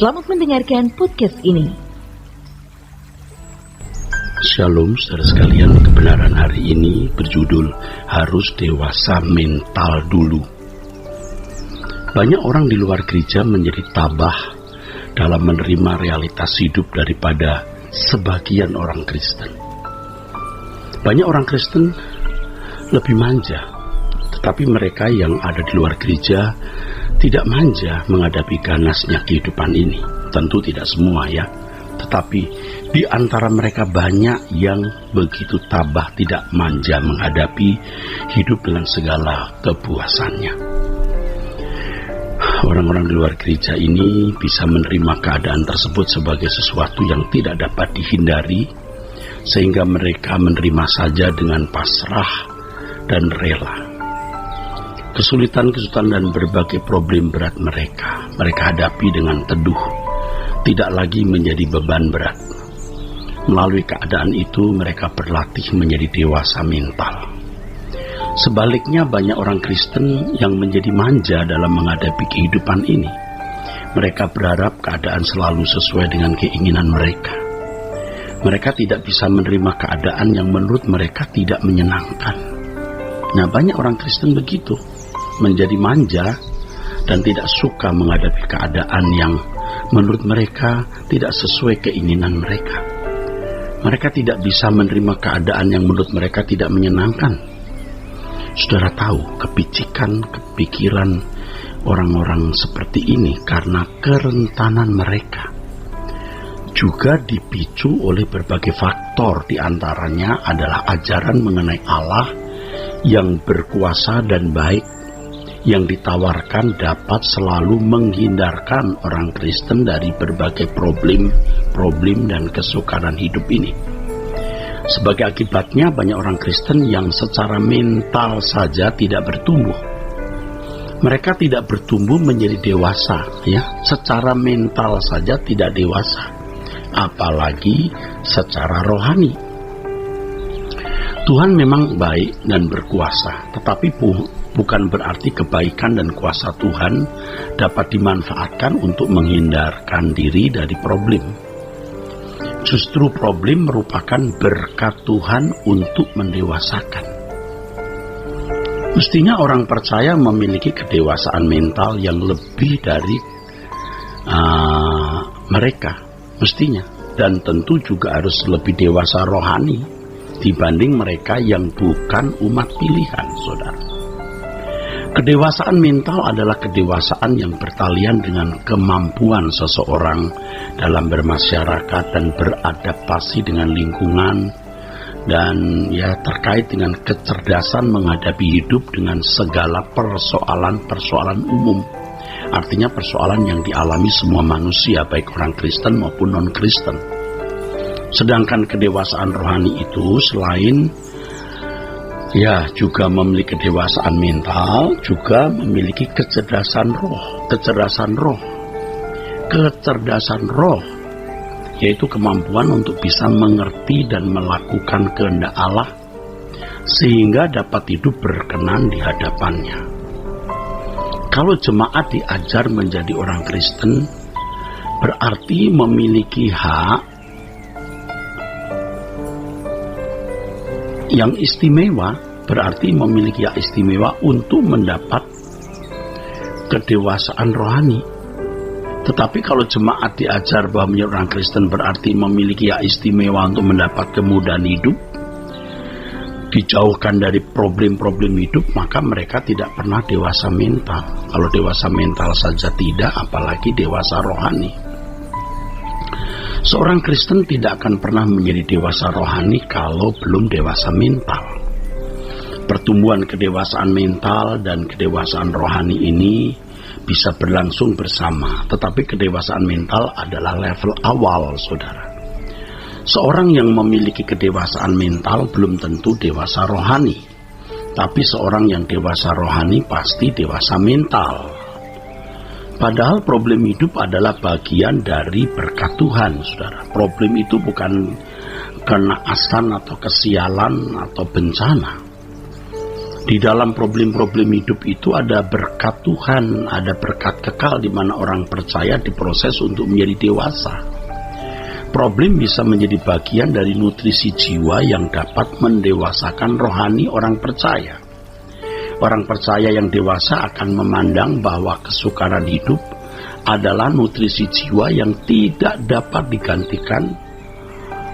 Selamat mendengarkan podcast ini. Shalom saudara sekalian, kebenaran hari ini berjudul harus dewasa mental dulu. Banyak orang di luar gereja menjadi tabah dalam menerima realitas hidup daripada sebagian orang Kristen. Banyak orang Kristen lebih manja, tetapi mereka yang ada di luar gereja tidak manja menghadapi ganasnya kehidupan ini. Tentu tidak semua ya, tetapi di antara mereka banyak yang begitu tabah tidak manja menghadapi hidup dengan segala kepuasannya. Orang-orang di luar gereja ini bisa menerima keadaan tersebut sebagai sesuatu yang tidak dapat dihindari, sehingga mereka menerima saja dengan pasrah dan rela. Kesulitan-kesulitan dan berbagai problem berat mereka hadapi dengan teduh, tidak lagi menjadi beban berat. Melalui keadaan itu mereka berlatih menjadi dewasa mental. Sebaliknya banyak orang Kristen yang menjadi manja dalam menghadapi kehidupan ini. Mereka berharap keadaan selalu sesuai dengan keinginan mereka. Mereka tidak bisa menerima keadaan yang menurut mereka tidak menyenangkan. Nah, banyak orang Kristen begitu, menjadi manja dan tidak suka menghadapi keadaan yang menurut mereka tidak sesuai keinginan mereka. Mereka tidak bisa menerima keadaan yang menurut mereka tidak menyenangkan. Saudara tahu kepicikan, kepikiran orang-orang seperti ini karena kerentanan mereka. Juga dipicu oleh berbagai faktor, diantaranya adalah ajaran mengenai Allah yang berkuasa dan baik, yang ditawarkan dapat selalu menghindarkan orang Kristen dari berbagai problem dan kesukaran hidup ini. Sebagai akibatnya banyak orang Kristen yang secara mental saja tidak bertumbuh. Mereka tidak bertumbuh menjadi dewasa, ya. Secara mental saja tidak dewasa, apalagi secara rohani. Tuhan memang baik dan berkuasa, tetapi bukan berarti kebaikan dan kuasa Tuhan dapat dimanfaatkan untuk menghindarkan diri dari problem. Justru problem merupakan berkat Tuhan untuk mendewasakan. Mestinya orang percaya memiliki kedewasaan mental yang lebih dari mereka, mestinya. Dan tentu juga harus lebih dewasa rohani dibanding mereka yang bukan umat pilihan, saudara. Kedewasaan mental adalah kedewasaan yang bertalian dengan kemampuan seseorang dalam bermasyarakat dan beradaptasi dengan lingkungan, dan ya terkait dengan kecerdasan menghadapi hidup dengan segala persoalan-persoalan umum. Artinya persoalan yang dialami semua manusia, baik orang Kristen maupun non-Kristen. Sedangkan kedewasaan rohani itu selain juga memiliki kedewasaan mental, juga memiliki kecerdasan roh, yaitu kemampuan untuk bisa mengerti dan melakukan kehendak Allah sehingga dapat hidup berkenan di hadapannya. Kalau jemaat diajar menjadi orang Kristen, berarti memiliki hak yang istimewa, berarti memiliki hak istimewa untuk mendapat kedewasaan rohani. Tetapi kalau jemaat diajar bahwa menjadi orang Kristen berarti memiliki hak istimewa untuk mendapat kemudahan hidup, dijauhkan dari problem-problem hidup, maka mereka tidak pernah dewasa mental. Kalau dewasa mental saja tidak, apalagi dewasa rohani. Seorang Kristen tidak akan pernah menjadi dewasa rohani kalau belum dewasa mental. Pertumbuhan kedewasaan mental dan kedewasaan rohani ini bisa berlangsung bersama, tetapi kedewasaan mental adalah level awal, saudara. Seorang yang memiliki kedewasaan mental belum tentu dewasa rohani, tapi seorang yang dewasa rohani pasti dewasa mental. Padahal problem hidup adalah bagian dari berkat Tuhan, saudara. Problem itu bukan kenaasan atau kesialan atau bencana. Di dalam problem-problem hidup itu ada berkat Tuhan, ada berkat kekal di mana orang percaya diproses untuk menjadi dewasa. Problem bisa menjadi bagian dari nutrisi jiwa yang dapat mendewasakan rohani orang percaya. Orang percaya yang dewasa akan memandang bahwa kesukaran hidup adalah nutrisi jiwa yang tidak dapat digantikan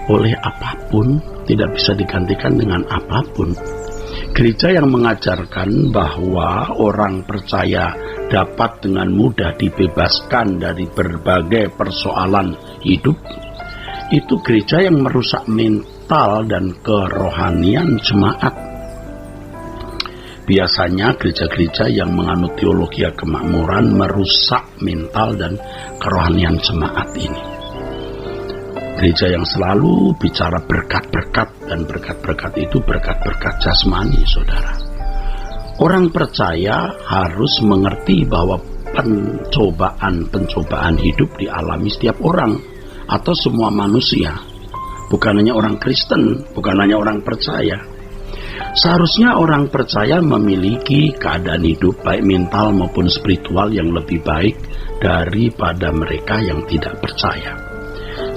oleh apapun, tidak bisa digantikan dengan apapun. Gereja yang mengajarkan bahwa orang percaya dapat dengan mudah dibebaskan dari berbagai persoalan hidup, itu gereja yang merusak mental dan kerohanian jemaat. Biasanya gereja-gereja yang menganut teologi kemakmuran merusak mental dan kerohanian jemaat ini. Gereja yang selalu bicara berkat-berkat, dan berkat-berkat itu berkat-berkat jasmani, saudara. Orang percaya harus mengerti bahwa pencobaan hidup dialami setiap orang atau semua manusia. Bukan hanya orang Kristen, bukan hanya orang percaya. Seharusnya orang percaya memiliki keadaan hidup baik mental maupun spiritual yang lebih baik daripada mereka yang tidak percaya.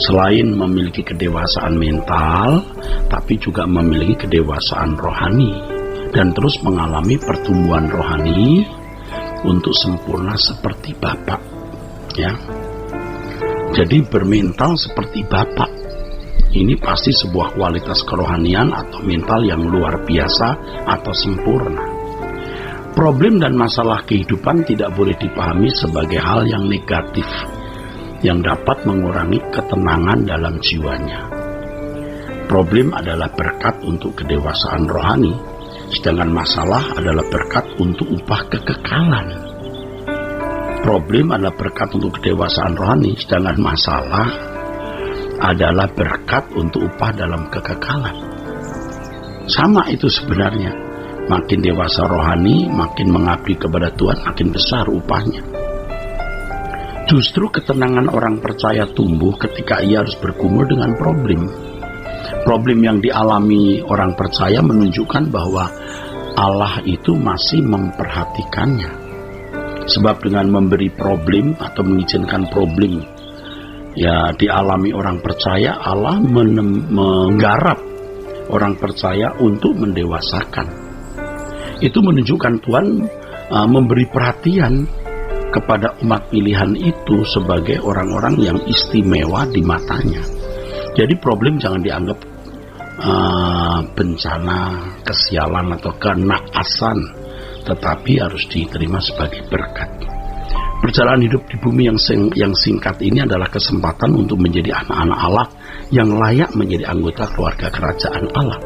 Selain memiliki kedewasaan mental, tapi juga memiliki kedewasaan rohani dan terus mengalami pertumbuhan rohani untuk sempurna seperti Bapa. Ya. Jadi bermental seperti Bapa. Ini pasti sebuah kualitas kerohanian atau mental yang luar biasa atau sempurna. Problem dan masalah kehidupan tidak boleh dipahami sebagai hal yang negatif yang dapat mengurangi ketenangan dalam jiwanya. Problem adalah berkat untuk kedewasaan rohani, sedangkan masalah adalah berkat untuk upah kekekalan. Problem adalah berkat untuk kedewasaan rohani, sedangkan masalah adalah berkat untuk upah dalam kekekalan. Sama itu sebenarnya. Makin dewasa rohani, makin mengabdi kepada Tuhan, makin besar upahnya. Justru ketenangan orang percaya tumbuh ketika ia harus bergumul dengan problem. Problem yang dialami orang percaya menunjukkan bahwa Allah itu masih memperhatikannya. Sebab dengan memberi problem atau mengizinkan problem ya dialami orang percaya, Allah menggarap orang percaya untuk mendewasakan. Itu menunjukkan Tuhan memberi perhatian kepada umat pilihan itu sebagai orang-orang yang istimewa di matanya. Jadi problem jangan dianggap bencana, kesialan atau kenakasan, tetapi harus diterima sebagai berkat. Perjalanan hidup di bumi yang singkat ini adalah kesempatan untuk menjadi anak-anak Allah yang layak menjadi anggota keluarga kerajaan Allah.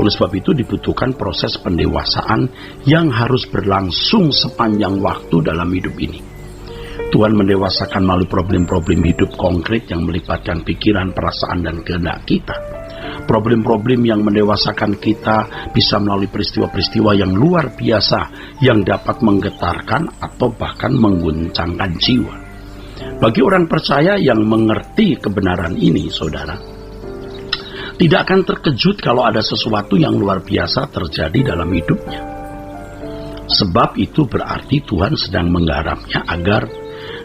Oleh sebab itu dibutuhkan proses pendewasaan yang harus berlangsung sepanjang waktu dalam hidup ini. Tuhan mendewasakan melalui problem-problem hidup konkret yang melibatkan pikiran, perasaan, dan kehendak kita. Problem-problem yang mendewasakan kita bisa melalui peristiwa-peristiwa yang luar biasa yang dapat menggetarkan atau bahkan mengguncangkan jiwa. Bagi orang percaya yang mengerti kebenaran ini, saudara, tidak akan terkejut kalau ada sesuatu yang luar biasa terjadi dalam hidupnya. Sebab itu berarti Tuhan sedang menggarapnya agar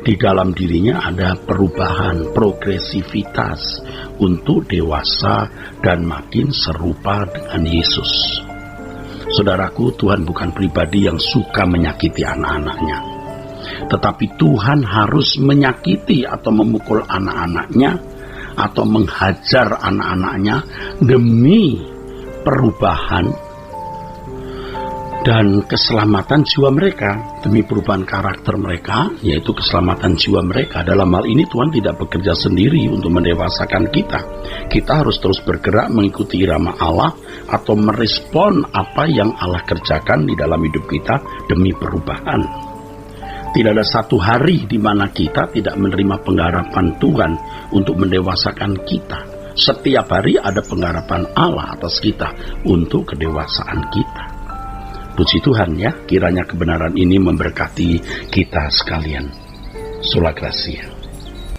di dalam dirinya ada perubahan, progresivitas untuk dewasa dan makin serupa dengan Yesus. Saudaraku, Tuhan bukan pribadi yang suka menyakiti anak-anaknya. Tetapi Tuhan harus menyakiti atau memukul anak-anaknya atau menghajar anak-anaknya demi perubahan dan keselamatan jiwa mereka, demi perubahan karakter mereka, yaitu keselamatan jiwa mereka. Dalam hal ini Tuhan tidak bekerja sendiri untuk mendewasakan kita. Kita harus terus bergerak mengikuti irama Allah atau merespon apa yang Allah kerjakan di dalam hidup kita demi perubahan. Tidak ada satu hari di mana kita tidak menerima pengharapan Tuhan untuk mendewasakan kita. Setiap hari ada pengharapan Allah atas kita untuk kedewasaan kita. Puji Tuhan ya, kiranya kebenaran ini memberkati kita sekalian. Sola Gracia.